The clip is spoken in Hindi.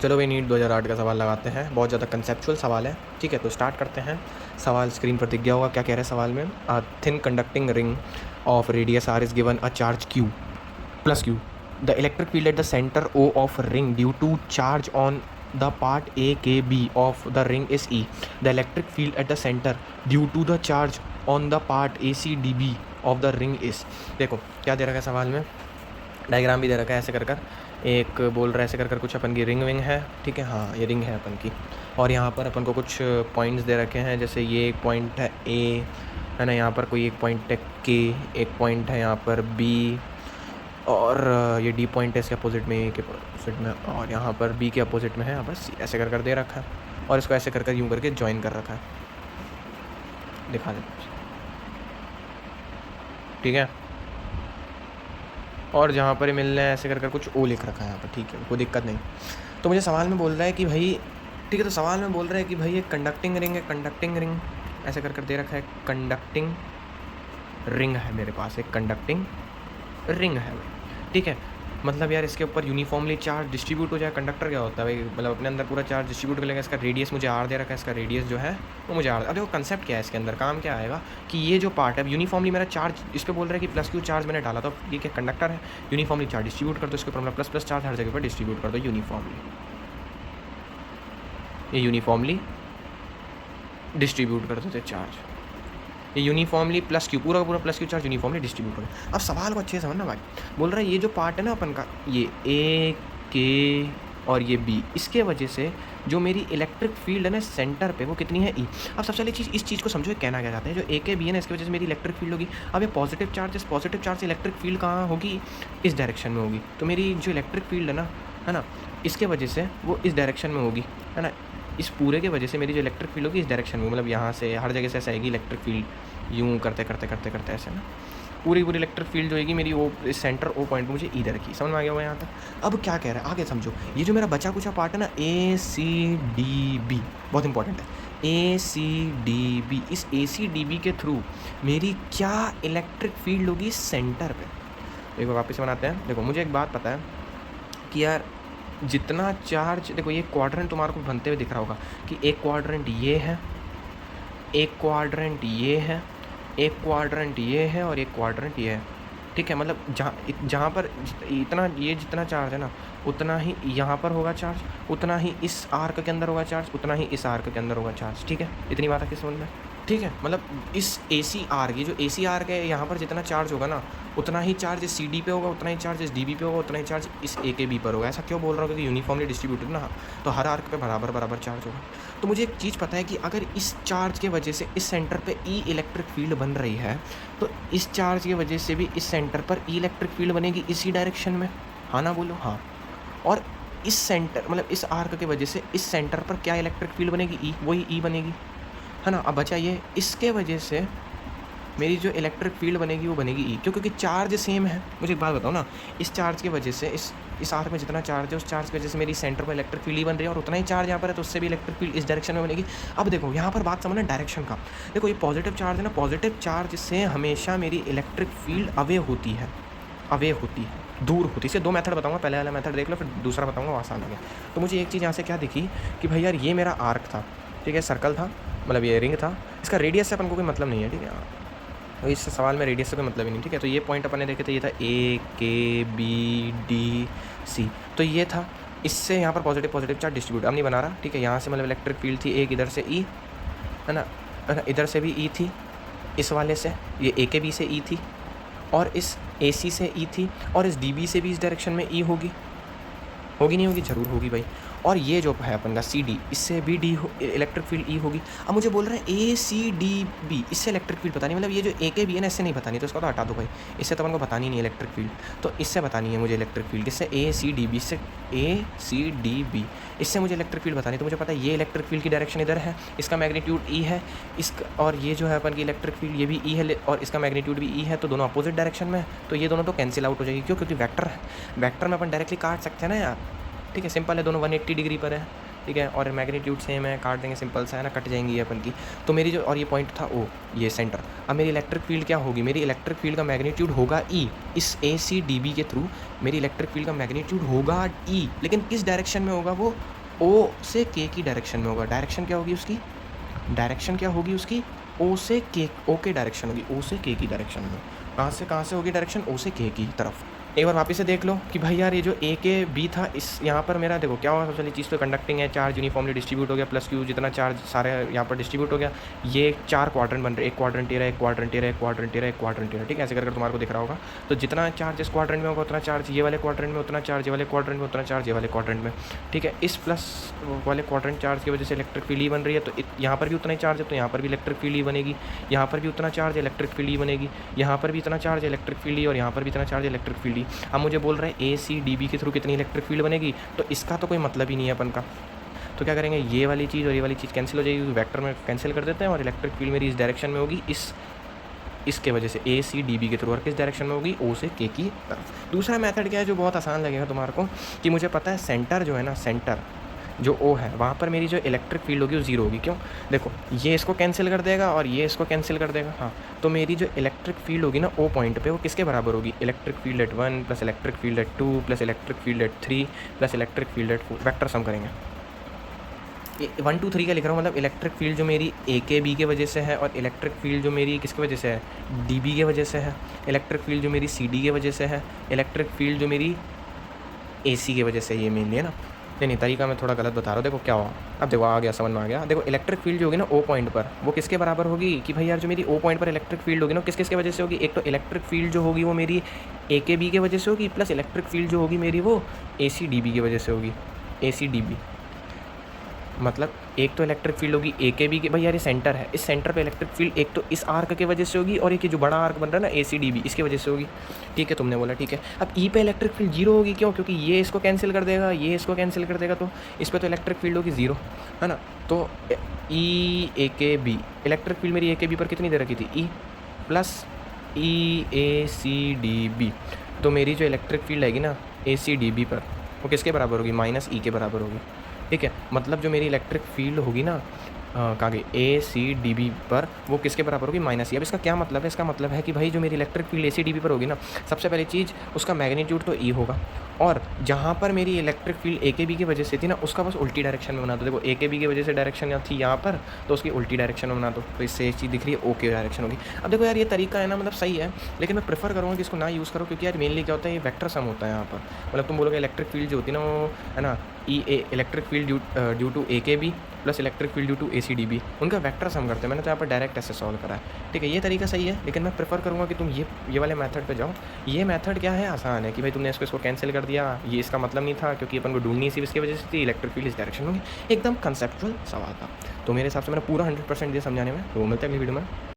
चलो भाई, नीट 2008 का सवाल लगाते हैं। बहुत ज़्यादा कंसेप्चुअल सवाल है, ठीक है। तो स्टार्ट करते हैं। सवाल स्क्रीन पर दिख गया होगा, क्या कह रहे हैं सवाल में। A thin conducting ring of radius R is given a charge q plus q। The electric field at the centre o of ring due to charge on the part a k b of the ring is e। The electric field at the centre due to the charge on the part a c d b of the ring is. देखो क्या दे रखा है सवाल में, डायग्राम भी दे रखा है ऐसे कर कर। एक बोल रहा है ऐसे कर कर कुछ अपन की रिंग विंग है, ठीक है, हाँ ये रिंग है अपन की। और यहाँ पर अपन को कुछ पॉइंट्स दे रखे हैं, जैसे ये एक पॉइंट है ए, है ना, यहाँ पर कोई एक पॉइंट है के, एक पॉइंट है यहाँ पर बी, और ये डी पॉइंट है इसके अपोजिट में, ए के अपोजिट में, और यहाँ पर बी के अपोजिट में है। बस ऐसे कर कर दे रखा है, और इसको ऐसे कर कर यूँ करके ज्वाइन कर रखा है, दिखा दे, ठीक है। और जहाँ पर मिलना है ऐसे कर कर कुछ ओ लिख रखा है यहाँ पर, ठीक है, कोई दिक्कत नहीं। तो मुझे सवाल में बोल रहा है कि भाई, ठीक है, तो सवाल में बोल रहा है कि भाई एक कंडक्टिंग रिंग है, कंडक्टिंग रिंग ऐसे कर कर दे रखा है, कंडक्टिंग रिंग है मेरे पास, एक कंडक्टिंग रिंग है भाई, ठीक है। मतलब यार इसके ऊपर यूनिफॉर्मली चार्ज डिस्ट्रीब्यूट हो जाए। कंडक्टर क्या होता है भाई, मतलब अपने अंदर पूरा चार्ज डिस्ट्रीब्यूट कर लेगा। इसका रेडियस मुझे आर दे रखा है, इसका रेडियस जो है वो मुझे आर। अब देखो कंसेप्ट क्या है इसके अंदर, काम क्या आएगा कि ये जो पार्ट है यूनिफॉर्मली मेरा चार्ज, इस पर बोल रहा है कि प्लस क्यू चार्ज मैंने डाला, तो ये क्या कंडक्टर है, यूनिफॉर्मली चार्ज डिस्ट्रीब्यूट कर दो, इसके ऊपर मतलब प्लस प्लस चार्ज हर जगह पर डिस्ट्रीब्यूट कर दो यूनिफॉर्मली, ये यूनिफॉर्मली डिस्ट्रीब्यूट कर देते चार्ज, ये यूनिफॉर्मली प्लस क्यू, पूरा का पूरा plus Q charge uniformly distribute करो। अब सवाल को अच्छे से समझना भाई, बोल रहा है ये जो पार्ट है ना अपन का, ये ए के और ये बी, इसके वजह से जो मेरी इलेक्ट्रिक फील्ड है ना सेंटर पे, वो कितनी है ई। अब सबसे पहले चीज़, इस चीज़ को समझो, कहना क्या चाहते हैं, जो ए के बी है ना, इसकी वजह से मेरी इलेक्ट्रिक फील्ड होगी। अब ये पॉजिटिव चार्ज से इलेक्ट्रिक फील्ड कहाँ होगी, इस डायरेक्शन में होगी। तो मेरी जो इलेक्ट्रिक फील्ड है ना, इसके वजह से वो इस डायरेक्शन में होगी, है ना। इस पूरे के वजह से मेरी जो इलेक्ट्रिक फील्ड होगी इस डायरेक्शन में, मतलब यहाँ से हर जगह से ऐसा आएगी इलेक्ट्रिक फील्ड, यूँ करते करते करते करते ऐसे ना पूरी पूरी इलेक्ट्रिक फील्ड जो होगी मेरी वो इस सेंटर ओ पॉइंट मुझे इधर की, समझ में आ गया हुआ यहाँ तक। अब क्या कह रहा है आगे समझो, ये जो मेरा बचा कुचा पार्ट है ना, ए सी डी बी, बहुत इंपॉर्टेंट है, ए सी डी बी, इस ए सी डी बी के थ्रू मेरी क्या इलेक्ट्रिक फील्ड होगी सेंटर पे। देखो वापस बनाते हैं। देखो मुझे एक बात पता है कि यार जितना चार्ज, देखो ये क्वाड्रेंट तुम्हारे को बनते हुए दिख रहा होगा कि एक क्वाड्रेंट ये है, एक क्वाड्रेंट ये है, एक क्वाड्रेंट ये है, और एक क्वाड्रेंट ये है, ठीक है। मतलब जहाँ पर इतना ये जितना चार्ज है ना, उतना ही यहाँ पर होगा चार्ज, उतना ही इस आर्क के अंदर होगा चार्ज, उतना ही इस आर्क के अंदर होगा चार्ज, ठीक है। इतनी बात है किस समझ में, ठीक है। मतलब इस ए सी आर, ये जो ए सी आर है यहाँ पर जितना चार्ज होगा ना, उतना ही चार्ज इस सी डी पे होगा, उतना ही चार्ज इस डी बी पे होगा, उतना ही चार्ज इस ए के बी पर होगा। ऐसा क्यों बोल रहा हूँ, क्योंकि यूनिफॉर्मली डिस्ट्रीब्यूटेड ना, तो हर आर्क पे बराबर बराबर चार्ज होगा। तो मुझे एक चीज़ पता है कि अगर इस चार्ज के वजह से इस सेंटर पे ई इलेक्ट्रिक फील्ड बन रही है, तो इस चार्ज की वजह से भी इस सेंटर पर ई इलेक्ट्रिक फील्ड बनेगी इसी डायरेक्शन में, हाँ ना बोलो, हाँ। और इस सेंटर मतलब इस आर्क की वजह से इस सेंटर पर क्या इलेक्ट्रिक फील्ड बनेगी, ई, वही ई बनेगी, है ना। अब बचा ये, इसके वजह से मेरी जो इलेक्ट्रिक फील्ड बनेगी वो बनेगी ई, क्यों, क्योंकि चार्ज सेम है। मुझे एक बात बताओ ना, इस चार्ज की वजह से इस आर्क में जितना चार्ज है, उस चार्ज की वजह से मेरी सेंटर पर इलेक्ट्रिक फील्ड ही बन रही है, और उतना ही चार्ज यहाँ पर है, तो उससे भी इलेक्ट्रिक फील्ड इस डायरेक्शन में बनेगी। अब देखो यहाँ पर बात समझना डायरेक्शन का। देखो ये पॉजिटिव चार्ज है ना, पॉजिटिव चार्ज से हमेशा मेरी इलेक्ट्रिक फील्ड अवे होती है, दूर होती है। इसे दो मेथड बताऊंगा, पहले वाला मेथड देख लो, फिर दूसरा बताऊंगा, आसान हो गया। तो मुझे एक चीज़ यहाँ से क्या दिखी कि भाई यार ये मेरा आर्क था, ठीक है, सर्कल था, मतलब ये रिंग था, इसका रेडियस से अपन को कोई मतलब नहीं है, ठीक है। तो इस सवाल में रेडियस से कोई मतलब ही नहीं, ठीक है। तो ये पॉइंट अपन ने देखे थे, ये था ए के बी डी सी, तो ये था, इससे यहाँ पर पॉजिटिव चार्ज डिस्ट्रीब्यूट अब नहीं बना रहा, ठीक है। यहाँ से मतलब इलेक्ट्रिक फील्ड थी एक इधर से ई, है ना, इधर से भी ई थी, इस वाले से ये ए के बी से ई थी, और इस ए सी से ई थी, और इस डी बी से भी इस डायरेक्शन में ई होगी नहीं होगी, ज़रूर होगी भाई। और ये जो है अपन का सी डी, इससे भी डी इलेक्ट्रिक फील्ड ई होगी। अब मुझे बोल रहे हैं ए सी डी बी, इससे इलेक्ट्रिक फील्ड बतानी, मतलब ये जो ए के बी है ना, इससे नहीं बतानी, तो इसको तो हटा दो भाई, इससे तो अपन को बतानी नहीं इलेक्ट्रिक फील्ड, तो इससे बतानी है मुझे इलेक्ट्रिक फील्ड, इससे ए सी डी बी, इससे ए सी डी बी, इससे मुझे इलेक्ट्रिक फील्ड बतानी। तो मुझे पता है ये इलेक्ट्रिक फील्ड की डायरेक्शन इधर है, इसका मैग्नीट्यूड ई है, इसका, और ये जो है अपन की इलेक्ट्रिक फील्ड ये भी ई है, और इसका मैग्नीट्यूड भी ई है, तो दोनों अपोजिट डायरेक्शन में है, तो ये दोनों तो कैंसिल आउट हो जाएगी। क्यों, क्योंकि वेक्टर है, वेक्टर में अपन डायरेक्टली काट सकते हैं ना यार, ठीक है, सिंपल है, दोनों 180 डिग्री पर है, ठीक है, और मैग्नीट्यूड सेम है, काट देंगे, सिंपल सा है ना, कट जाएंगी अपन की। तो मेरी जो, और ये पॉइंट था ओ, ये सेंटर, अब मेरी इलेक्ट्रिक फील्ड क्या होगी, मेरी इलेक्ट्रिक फील्ड का मैग्नीट्यूड होगा ई, इस ए सी डी बी के थ्रू मेरी इलेक्ट्रिक फील्ड का मैग्नीट्यूड होगा ई, लेकिन किस डायरेक्शन में होगा वो ओ से के की डायरेक्शन में होगा। डायरेक्शन क्या होगी उसकी, डायरेक्शन क्या होगी उसकी, ओ से के, ओ के डायरेक्शन होगी, ओ से के की डायरेक्शन में। कहाँ से होगी डायरेक्शन, ओ से के की तरफ। एक बार वापस से देख लो कि भाई यार ये जो ए के बी था, इस यहाँ पर मेरा देखो क्या हुआ, सबसे पहली चीज़ तो कंडक्टिंग है, चार्ज यूनिफॉर्मली डिस्ट्रीब्यूट हो गया, प्लस क्यू जितना चार्ज सारे यहाँ पर डिस्ट्रीब्यूट हो गया। ये 4 क्वाड्रेंट बन रहे, एक क्वाड्रेंट ये रहा, एक क्वाड्रेंट ये रहा, एक क्वाड्रेंट ये रहा, एक क्वाड्रेंट ये रहा, ठीक है, ऐसे करके तुम्हारे को दिख रहा होगा। तो जितना चार्ज इस क्वाड्रेंट में होगा उतना चार्ज ये वाले क्वाड्रेंट में, उतना चार्ज ये वाले क्वाड्रेंट में, उतना चार्ज ये वाले क्वाड्रेंट में, ठीक है। इस प्लस वाले क्वाड्रेंट चार्ज की वजह से इलेक्ट्रिक फील्ड ही बन रही है, तो यहाँ पर भी उतना ही चार्ज है तो यहाँ पर भी इलेक्ट्रिक फील्ड ही बनेगी, यहाँ पर भी उतना चार्ज इलेक्ट्रिक फील्ड ही बनेगी, यहाँ पर भी इतना चार्ज इलेक्ट्रिक फील्ड ही, और यहाँ पर भी इतना चार्ज इलेक्ट्रिक फील्ड ही। अब मुझे बोल रहे हैं ए सी डी बी के थ्रू कितनी इलेक्ट्रिक फील्ड बनेगी, तो इसका तो कोई मतलब ही नहीं है अपन का। तो क्या करेंगे, ये वाली चीज़ और ये वाली चीज़ कैंसिल हो जाएगी, वेक्टर में कैंसिल कर देते हैं, और इलेक्ट्रिक फील्ड मेरी इस डायरेक्शन में होगी, इसके वजह से ए सी डी बी के थ्रू, और किस डायरेक्शन में होगी, ओ से के की तरफ। दूसरा मेथड क्या है जो बहुत आसान लगेगा तुम्हारे को, कि मुझे पता है सेंटर जो है ना, सेंटर जो ओ है वहाँ पर मेरी जो इलेक्ट्रिक फील्ड होगी वो जीरो होगी। क्यों, देखो ये इसको कैंसिल कर देगा और ये इसको कैंसिल कर देगा, हाँ। तो मेरी जो इलेक्ट्रिक फील्ड होगी ना ओ पॉइंट पे, वो किसके बराबर होगी, electric field eight 1 plus electric field eight 2 plus electric field eight 3 plus electric field eight 4। Vector sum करेंगे, 1 2 3 का लिख रहा हूँ, मतलब इलेक्ट्रिक फील्ड जो मेरी ए के बी के वजह से है, और इलेक्ट्रिक फील्ड जो मेरी किसकी वजह से है, डी बी के वजह से है, इलेक्ट्रिक फील्ड जो मेरी सी डी के वजह से है, इलेक्ट्रिक फील्ड जो मेरी ए सी की वजह से, ये मेनली है ना। नहीं, तरीका मैं थोड़ा गलत बता रहा हूँ, देखो क्या हुआ, अब देखो आ गया, समझ में आ गया। देखो इलेक्ट्रिक फील्ड जो होगी ना ओ पॉइंट पर, वो किसके बराबर होगी, कि भाई यार जो मेरी ओ पॉइंट पर इलेक्ट्रिक फील्ड होगी ना, किस किसके वजह से होगी, एक तो इलेक्ट्रिक फील्ड जो होगी वो मेरी ए के बी के वजह से होगी, प्लस इलेक्ट्रिक फील्ड जो होगी मेरी वो ए सी डी बी की वजह से होगी, ए सी डी बी। मतलब एक तो इलेक्ट्रिक फील्ड होगी ए के बी के, भाई यार ये सेंटर है, इस सेंटर पे इलेक्ट्रिक फील्ड एक तो इस आर्क के वजह से होगी, और एक जो बड़ा आर्क बन रहा है ना ए सी डी बी, इसकी वजह से होगी, ठीक है, तुमने बोला ठीक है। अब ई पे इलेक्ट्रिक फील्ड जीरो होगी, क्यों, क्योंकि ये इसको कैंसिल कर देगा, ये इसको कैंसिल कर देगा, तो इस पर तो इलेक्ट्रिक फील्ड होगी जीरो, है ना। तो ई ए के बी, इलेक्ट्रिक फील्ड मेरी ए के बी पर कितनी दे रखी थी, ई प्लस ई ए सी डी बी। तो मेरी जो इलेक्ट्रिक फील्ड आएगी ना ए सी डी बी पर, वो किसके बराबर होगी, माइनस ई के बराबर होगी, ठीक है। मतलब जो मेरी इलेक्ट्रिक फील्ड होगी ना कहाँ गई, ए सी डी बी पर, वो किसके बराबर होगी, माइनस ई। अब इसका क्या मतलब है, इसका मतलब है कि भाई जो मेरी इलेक्ट्रिक फील्ड ए सी डी बी पर होगी ना, सबसे पहली चीज़ उसका मैग्नीट्यूड तो ई होगा, और जहाँ पर मेरी इलेक्ट्रिक फील्ड ए के बी की वजह से थी ना, उसका बस उल्टी डायरेक्शन में बना दो। देखो ए के बी की वजह से डायरेक्शन थी यहाँ पर, तो उसकी उल्टी डायरेक्शन में बना दो, तो इससे एक चीज़ दिख रही है ओ के डायरेक्शन होगी। अब देखो यार ये तरीका है ना, मतलब सही है, लेकिन मैं प्रेफर करूँगा कि इसको ना यूज़ करो, क्योंकि यार मेनली क्या होता है, ये वेक्टर सम होता है यहाँ पर। मतलब तुम बोलोगे इलेक्ट्रिक फील्ड जो होती है ना वो है ना, E A electric field due to A K B plus electric field due to A C D B, उनका वेक्टर सम करते हैं। मैंने तो यहाँ पर डायरेक्ट ऐसे सॉल्व करा है, ठीक है, ये तरीका सही है, लेकिन मैं प्रेफर करूँगा कि तुम ये वाले मेथड पे जाओ। ये मेथड क्या है, आसान है, कि भाई तुमने इसको कैंसिल कर दिया, ये इसका मतलब नहीं था, क्योंकि अपन को ढूंढनी सी इसकी वजह से थी, इलेक्ट्रिक फील्ड इस डायरेक्शन होगी, एकदम कंसेप्चुअल सवाल था। तो मेरे हिसाब से मैंने पूरा 100% दिया समझाने में। तो मिलते हैं अगली वीडियो में।